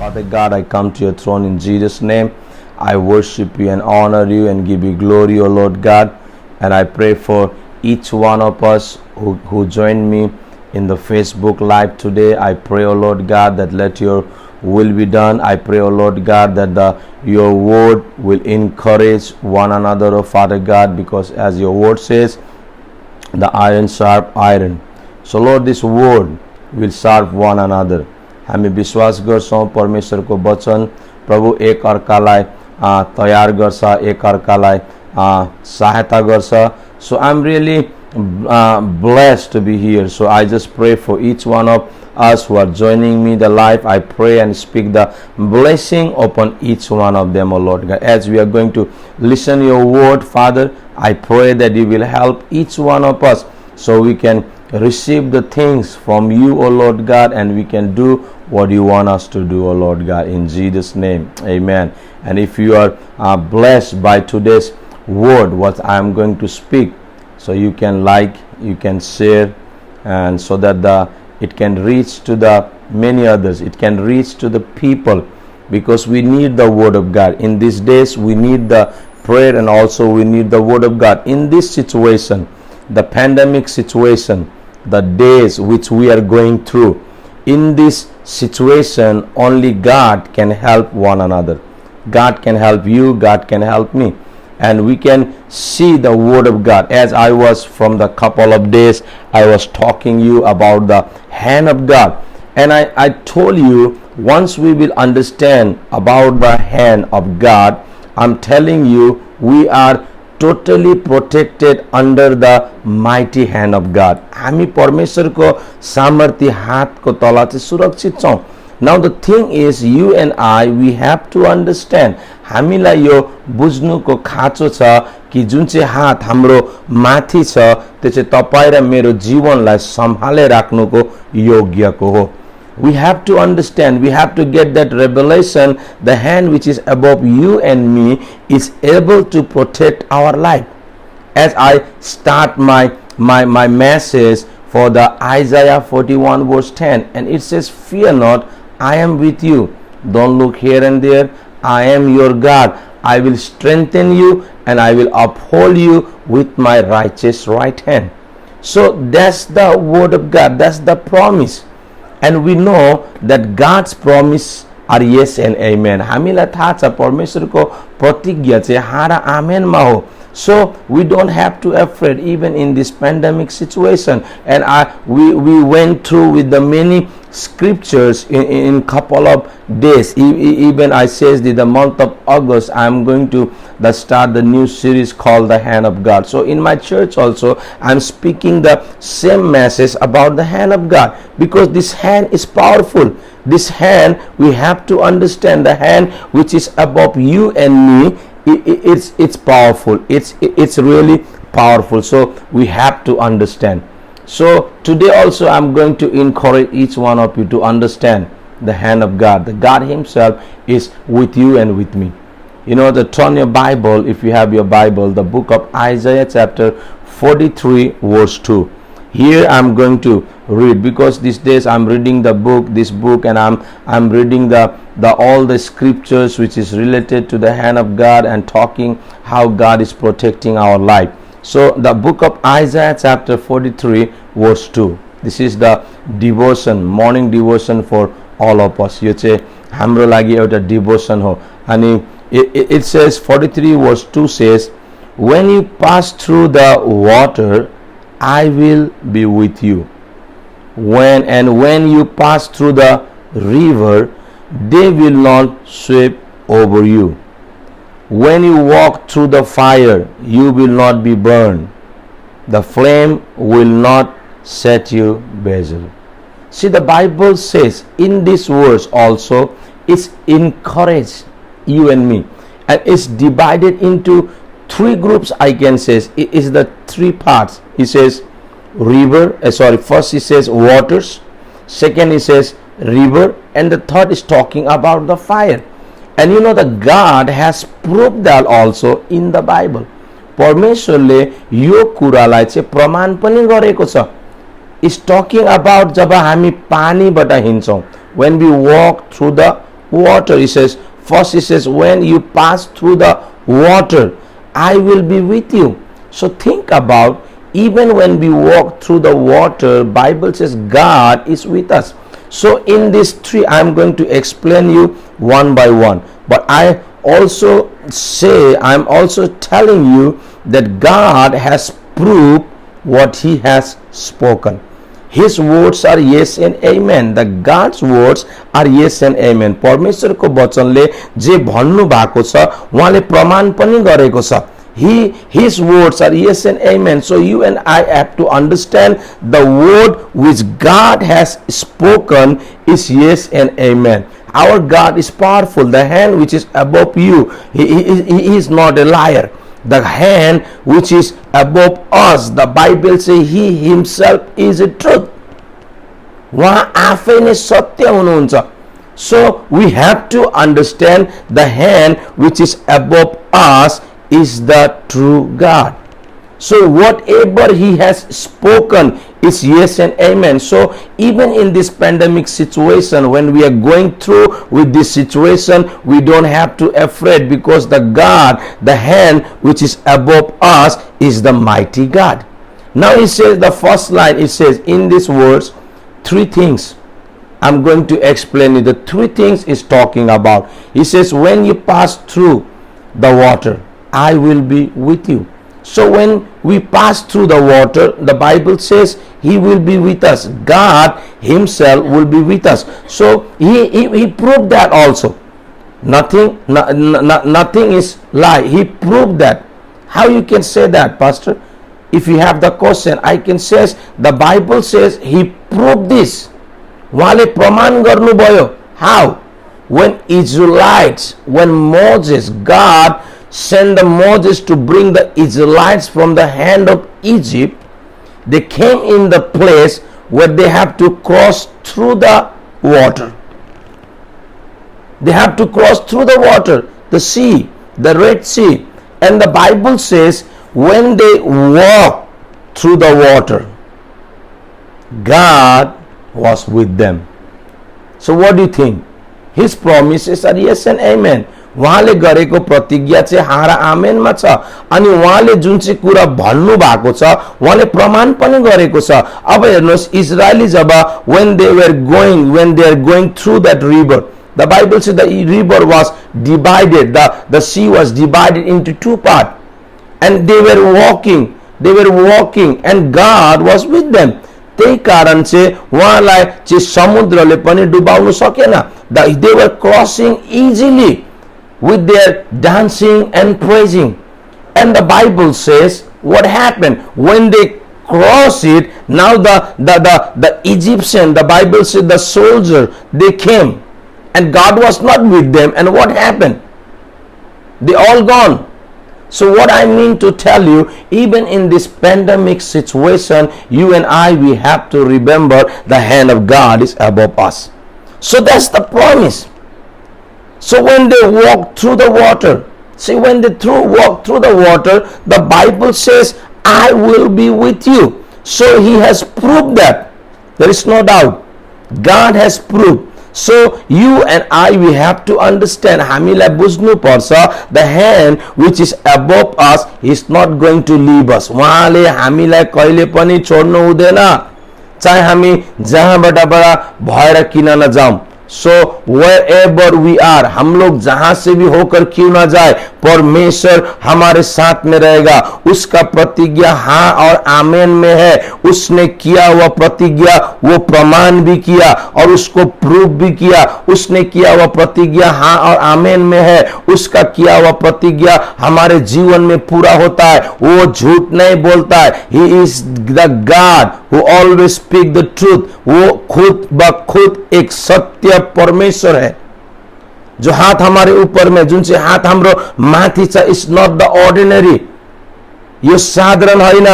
Father God, I come to your throne in Jesus' name. I worship you and honor you and give you glory, O Lord God. And I pray for each one of us who joined me in the Facebook Live today. I pray, O Lord God, that let your will be done. I pray, O Lord God, that your word will encourage one another, O Father God, because as your word says, the iron sharp iron. So Lord, this word will serve one another. हामी विश्वास गर्छौं परमेश्वरको वचन प्रभु एक अर्कालाई तयार गर्छ, एक अर्कालाई सहायता गर्छ. So I'm really blessed to be here. So I just pray for each one of us who are joining me the live. I pray and speak the blessing upon each one of them, O Lord God. As we are going to listen your word, Father, I pray that you will help each one of us so we can receive the things from you, O Lord God, and we can do what you want us to do, O Lord God, in Jesus' name. Amen. And if you are blessed by today's word, what I am going to speak, so you can like, you can share, and so that it can reach to the many others, it can reach to the people, because we need the word of God. In these days, we need the prayer, and also we need the word of God. In this situation, the pandemic situation, the days which we are going through, in this situation, only God can help one another. God can help you, God can help me. And we can see the word of God. As I was from the couple of days, I was talking you about the hand of God. And I told you, once we will understand about the hand of God, I'm telling you, we are totally protected under the mighty hand of God. हामी परमेश्वरको सामर्थ्य हातको तल चाहिँ सुरक्षित छौं. Now the thing is, you and I, we have to understand, हामीलाई यो बुझ्नुको खाँचो छ कि जुन चाहिँ हात हाम्रो माथि छ त्यो चाहिँ तपाईं र मेरो जीवनलाई सम्हाले राख्नुको योग्यको हो. We have to understand, we have to get that revelation, the hand which is above you and me is able to protect our life. As I start my message for the Isaiah 41 verse 10, and it says, fear not, I am with you. Don't look here and there. I am your God. I will strengthen you and I will uphold you with my righteous right hand. So that's the word of God. That's the promise. And we know that God's promise are yes and amen. हामीलाई थाहा छ परमेश्वरको प्रतिज्ञा चाहिँ हाँ र आमेनमा हो. So we don't have to afraid even in this pandemic situation. And we went through with the many scriptures in couple of days. Even I says the month of August, I'm going to start the new series called the hand of God. So in my church also, I'm speaking the same message about the hand of God, because this hand is powerful. This hand, we have to understand, the hand which is above you and me, it's powerful. It's really powerful. So we have to understand. So today also I'm going to encourage each one of you to understand the hand of God. The God himself is with you and with me. You know, turn your Bible, if you have your Bible, the book of Isaiah chapter 43 verse 2. Here I'm going to read, because these days I'm reading this book, and I'm reading the all the scriptures which is related to the hand of God and talking how God is protecting our life. So the book of Isaiah chapter 43 verse 2. This is the devotion, morning devotion for all of us. यो चाहिँ हाम्रो लागि एउटा devotion हो. अनि it says 43 verse 2 says, when you pass through the water, I will be with you. When you pass through the river, they will not sweep over you. When you walk through the fire, you will not be burned. The flame will not set you basil. See, the Bible says in this verse also, it's encourage you and me, and it's divided into three groups. I can say it is the three parts. He says river, first he says waters, second he says river, and the third is talking about the fire. And you know that God has proved that also in the Bible. परमेश्वरले यो कुरालाई चाहिँ प्रमाण पनि गरेको छ. Is talking about जब हामी पानीबाट हिँड्छौं, when we walk through the water. He says, first he says, when you pass through the water, I will be with you. So think about, even when we walk through the water, Bible says God is with us. So in these three, I'm going to explain you one by one. But I'm also telling you that God has proved what He has spoken. His words are yes and amen. The God's words are yes and amen. परमेश्वरको वचनले जे भन्नु भएको छ उहाँले प्रमाण पनि गरेको छ. His words are yes and amen. So you and I have to understand the word which God has spoken is yes and amen. Our God is powerful. The hand which is above you, He is not a liar. The hand which is above us, the Bible says He Himself is a truth. उहाँ आफै नै सत्य हुनुहुन्छ. So we have to understand the hand which is above us is the true God. So whatever He has spoken is yes and amen. So even in this pandemic situation, when we are going through with this situation, we don't have to afraid, because the God, the hand which is above us is the mighty God. Now He says, the first line, it says in these words, three things. I'm going to explain it. The three things is talking about. He says, when you pass through the water, I will be with you. So when we pass through the water, the Bible says He will be with us. God Himself will be with us. So He proved that also. Nothing is lie. He proved that. How you can say that, Pastor? If you have the question, I can say the Bible says He proved this. उहाँले प्रमाण गर्नुभयो. How? When Israelites, when Moses, God sent the Moses to bring the Israelites from the hand of Egypt, they came in the place where they have to cross through the water. They have to cross through the water, the sea, the Red Sea. And the Bible says when they walk through the water, God was with them. So what do you think? His promises are yes and amen. उहाँले गरेको प्रतिज्ञा चाहिँ हाँ र आमेनमा छ. अनि उहाँले जुन चाहिँ कुरा भन्नु भएको छ उहाँले प्रमाण पनि गरेको छ. अब हेर्नुहोस्, इजरायली जब when they are going through that river, the Bible says the river was divided, the sea was divided into two parts, and they were walking and God was with them. त्यही कारण चाहिँ उहाँलाई चाहिँ समुद्रले पनि डुबाउन सकेन. They were crossing easily with their dancing and praising. And the Bible says what happened when they cross it. Now the Egyptian, the Bible says the soldier, they came and God was not with them. And what happened? They all gone. So what I mean to tell you, even in this pandemic situation, you and I, we have to remember the hand of God is above us. So that's the promise. So when they walk through the water, see, when they walk through the water, the Bible says, I will be with you. So He has proved that. There is no doubt. God has proved. So you and I, we have to understand, हामीलाई बुझ्नु पर्छ, the hand which is above us is not going to leave us. उहाँले हामीलाई कहिले पनि छोड्नु हुँदैन, चाहे हामी जहाँबाट भएर किन नजाऊं. So wherever we are, हम लोग जहां से भी होकर क्यों ना जाए, परमेश्वर हमारे साथ में रहेगा. उसका प्रतिज्ञा हाँ और आमेन में है. उसने किया हुआ प्रतिज्ञा वो प्रमाण भी किया और उसको प्रूव भी किया. उसने किया हुआ प्रतिज्ञा हाँ और आमेन में है. उसका किया हुआ प्रतिज्ञा हमारे जीवन में पूरा होता है. वो झूठ नहीं बोलता है. He is the God who always speak the truth. वो खुद ब खुद एक सत्य परमेश्वर है. जो हाथ हमारे ऊपर में, जुन चाहिँ हाथ हाम्रो माथि छ, इज नॉट द ऑर्डिनरी. यो साधारण होइन.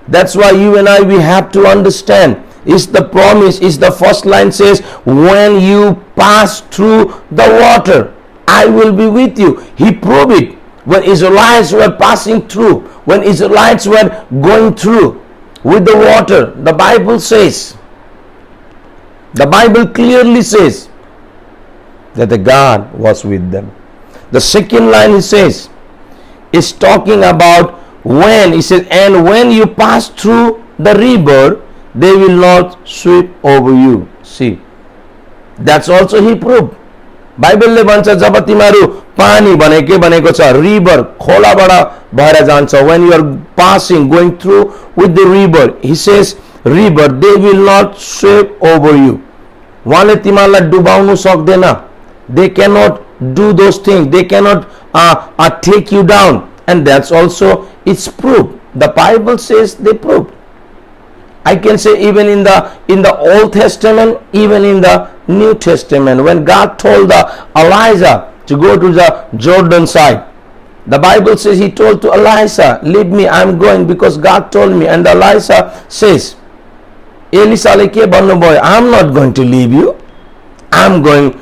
That's why you and I, we have to understand. Is the promise, is the first line says, when you pass through the water, I will be with you. He proved it. When Israelites were passing through, when Israelites were going through with the water, the Bible says, the Bible clearly says that the God was with them. The second line he says is talking about when he says, and when you pass through the river, they will not sweep over you. See, that's also he proved. Bible ले भन्छ जब तिमीहरू पानी भनेकै भनेको छ river खोलाबाट भएर जान्छ, when you are passing, going through with the river, he says river, they will not sweep over you. उहाँले तिमीहरूलाई डुबाउनु सक्दैन. They cannot do those things. They cannot take you down. And that's also it's proved. The Bible says they proved. I can say even in the Old Testament, even in the New Testament, when God told Elijah to go to the Jordan side, the Bible says he told to Elisha, lead me, I'm going because God told me. And Elisha says, Elisha ke भन्नुभयो, I'm not going to leave you. I'm going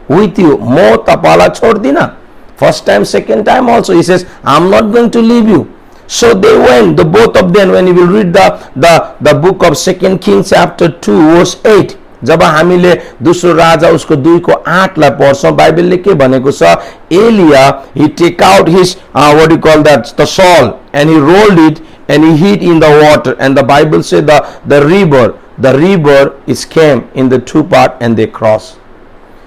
with you. म तपाईलाई छोड्दिन. First time, second time also he says, I'm not going to leave you. So they went, the both of them. When you will read the book of 2 Kings chapter 2 verse 8, जब हामीले दोस्रो राजा उसको 2 को 8 लाई पढ्छौं, बाइबलले के भनेको छ, Elia he take out his what do you call that, the shawl, and he rolled it and he hid in the water, and the Bible said the river is came in the two part and they cross.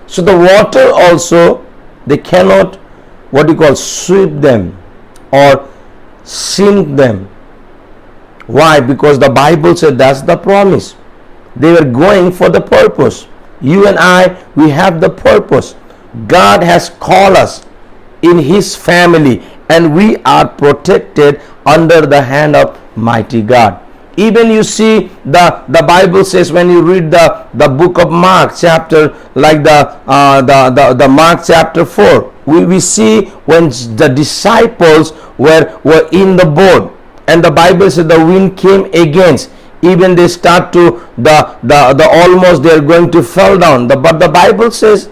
So the water also, they cannot what do you call sweep them or sink them. Why? Because the Bible said that's the promise. They were going for the purpose. You and I, we have the purpose. God has called us in his family and we are protected under the hand of mighty God. Even you see the Bible says, when you read the book of Mark chapter, like the Mark chapter 4, we see when the disciples were in the boat, and the Bible says the wind came against, even they start to the almost they are going to fall down, but the Bible says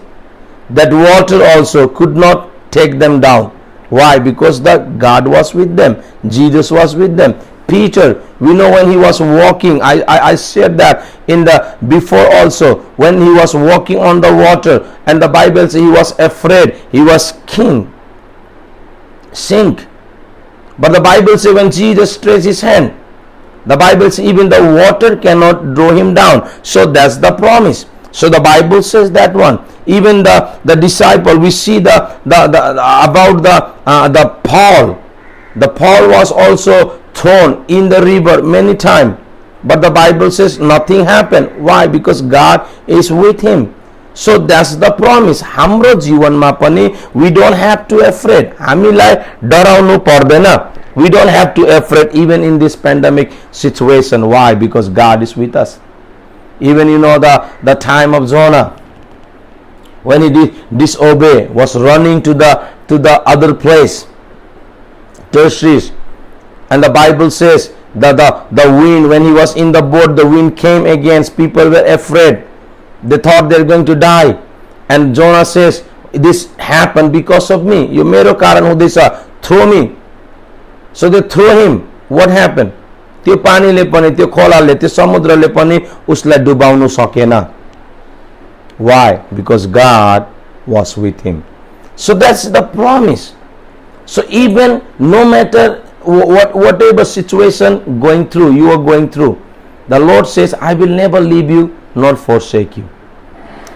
that water also could not take them down. Why? Because the God was with them. Jesus was with them. Peter, we know when he was walking, I said that in the before also, when he was walking on the water, and the Bible says he was afraid, he was sink. But the Bible says when Jesus stretched his hand, the Bible says even the water cannot draw him down. So that's the promise. So the Bible says that one. Even the disciple, we see about the Paul. The Paul was also thrown in the river many times, but the Bible says nothing happened. Why? Because God is with him. So that's the promise. हाम्रो जीवनमा पनि we don't have to afraid. हामीलाई डराउनु पर्दैन. We don't have to afraid even in this pandemic situation. Why? Because God is with us. Even you know the time of Jonah, when he did disobey, was running to the other place, Tarshish, and the Bible says that the wind, when he was in the boat, the wind came against, people were afraid, they thought they're going to die, and Jonah says, this happened because of me, यो मेरो कारण हुँदैछ, throw me. So they threw him. What happened? त्यो पानीले पनि, त्यो खोलाले, त्यो समुद्रले पनि उसलाई डुबाउनु सकेन. Why? Because God was with him. So that's the promise. So even no matter whatever situation going through, you are going through, the Lord says, I will never leave you nor forsake you.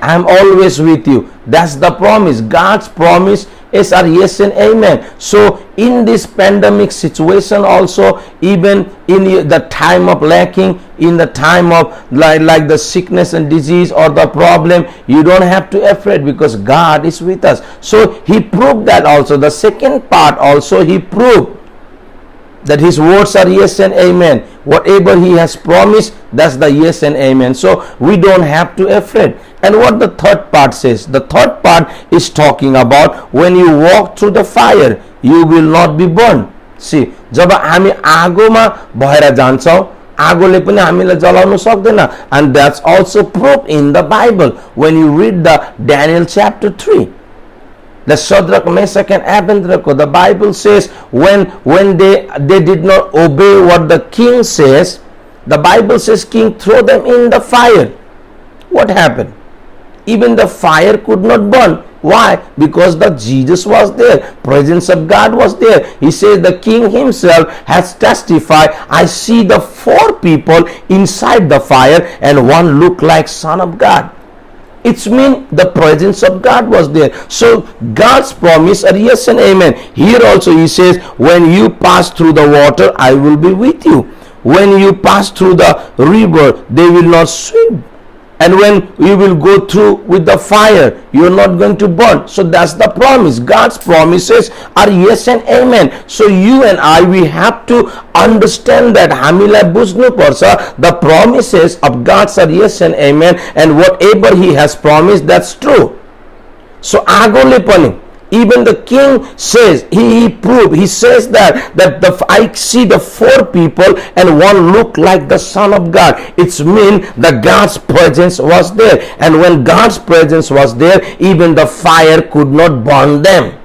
I am always with you. That's the promise. God's promise is our yes and amen. So in this pandemic situation also, even in the time of lacking, in the time of like the sickness and disease or the problem, you don't have to afraid because God is with us. So he proved that also. The second part also, he proved that his words are yes and amen. Whatever he has promised, that's the yes and amen. So we don't have to afraid. And what the third part says, the third part is talking about when you walk through the fire, you will not be burned. See, जब हामी आगोमा भएर जान्छौं, आगोले पनि हामीलाई जलाउन सक्दैन. And that's also proved in the Bible. When you read the Daniel chapter 3, the Shadrach, Meshach and Abednego, the Bible says when they did not obey what the king says, the Bible says king throw them in the fire. What happened? even the fire could not burn. Why? Because the Jesus was there, presence of God was there. He says the king himself has testified, I see the 4 people inside the fire and one looked like Son of God. It's mean the presence of God was there. So God's promise are yes and amen. Here also he says, when you pass through the water, I will be with you. When you pass through the river, they will not swim. And when you will go through with the fire, you are not going to burn. So that's the promise. God's promises are yes and amen. So you and I, we have to understand that हामीलाई बुझ्नु पर्छ, the promises of God are yes and amen, and whatever he has promised, that's true. So आगोले पनि, even the king says, he proved, he says that I see the 4 people and one looked like the Son of God. It's mean that God's presence was there, and when God's presence was there, even the fire could not burn them.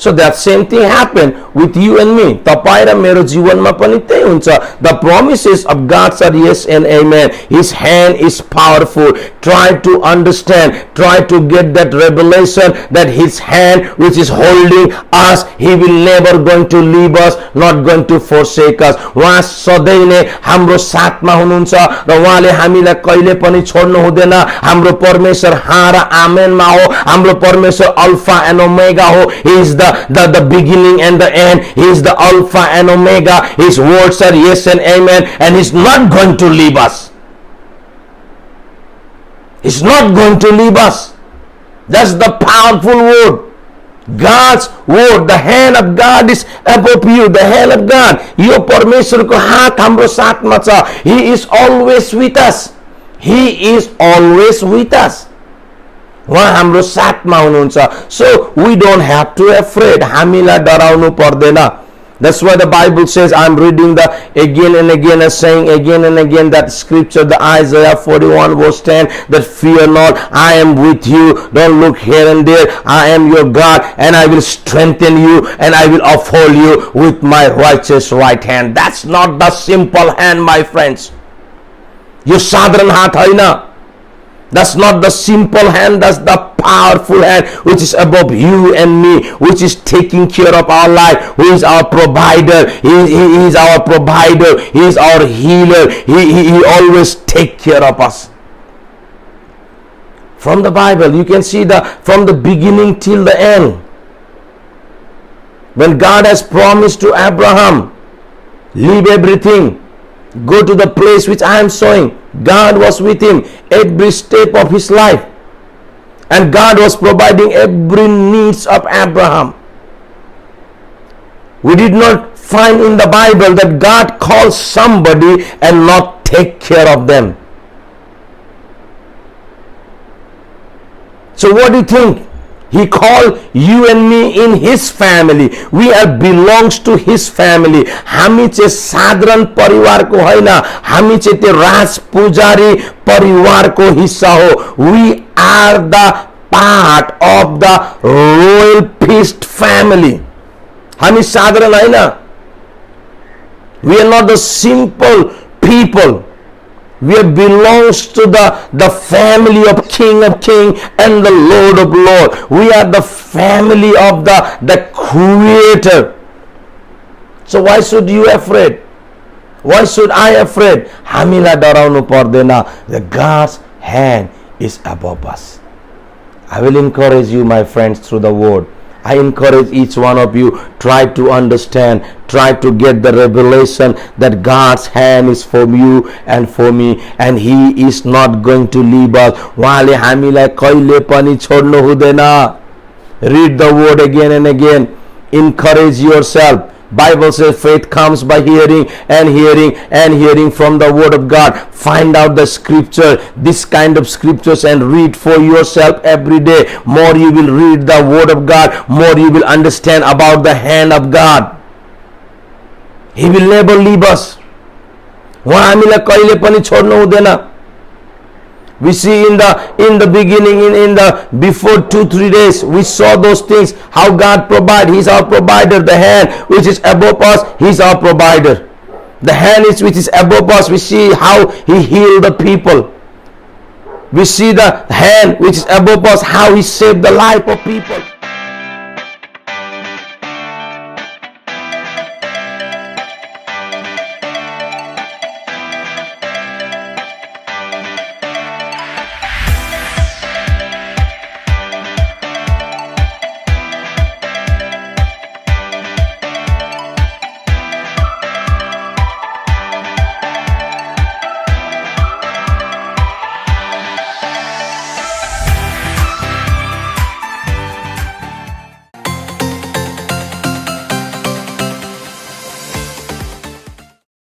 So that same thing happened with you and me. तपाईं र मेरो जीवनमा पनि त्यही हुन्छ. The promises of God are yes and amen. His hand is powerful. Try to understand, try to get that revelation that his hand which is holding us, he will never going to leave us, not going to forsake us. उहाँ सधैँ नै हाम्रो साथमा हुनुहुन्छ र उहाँले हामीलाई कहिले पनि छोड्नु हुँदैन. हाम्रो परमेश्वर हाँ र आमेनमा हो. हाम्रो परमेश्वर अल्फा एन्ड ओमेगा हो. He is the beginning and the end. He is the Alpha and Omega. His words are yes and amen, and he's not going to leave us. He's not going to leave us. That's the powerful word. God's word, the hand of God is above you. The hand of God. Your परमेश्वर को हाथ हाम्रो साथमा छ. He is always with us. He is always with us. उहाँ हाम्रो साथमा हुनुहुन्छ. So we don't have to afraid. हामीलाई डराउनु पर्दैन. That's why the Bible says, I'm reading the again and again, saying again and again that scripture, the Isaiah 41 verse 10, that fear not, I am with you. Don't look here and there. I am your God, and I will strengthen you, and I will uphold you with my righteous right hand. That's not the simple hand, my friends. यो साधारण हात हैन. That's not the simple hand, that's the powerful hand which is above you and me, which is taking care of our life, who is our provider. He is our provider. He is our healer. He always takes care of us. From the Bible, you can see from the beginning till the end. When God has promised to Abraham, leave everything, go to the place which I am showing. God was with him every step of his life, and God was providing every needs of Abraham. We did not find in the Bible that God calls somebody and not take care of them. So what do you think? He called you and me in his family. We are belongs to his family. हामी चाहिँ साधारण परिवारको हैन. हामी चाहिँ त्यो राज पुजारी परिवारको हिस्सा हो. We are the part of the royal priest family. हामी साधारण हैन. We are not the simple people. We belongs to the family of King and the Lord of Lord. We are the family of the Creator. So why should you afraid? Why should I afraid? हामीलाई डराउनु पर्दैन. The God's hand is above us. I will encourage you, my friends, through the word. I encourage each one of you, try to understand, try to get the revelation that God's hand is for you and for me, and he is not going to leave us. उहाँले हामीलाई कहिले पनि छोड्नु हुँदैन. Read the word again and again. Encourage yourself. Bible says faith comes by hearing and hearing and hearing from the word of God. Find out the scripture, this kind of scriptures, and read for yourself every day. More you will read the word of God, more you will understand about the hand of God. He will never leave us. उहाँ हामीलाई कहिले पनि छोड्नु हुँदैन. We see in the beginning, in the before 2-3 days, we saw those things, how God provide. He's our provider. The hand which is above us, he's our provider. The hand which is above us, we see how he healed the people. We see the hand which is above us, how he saved the life of people.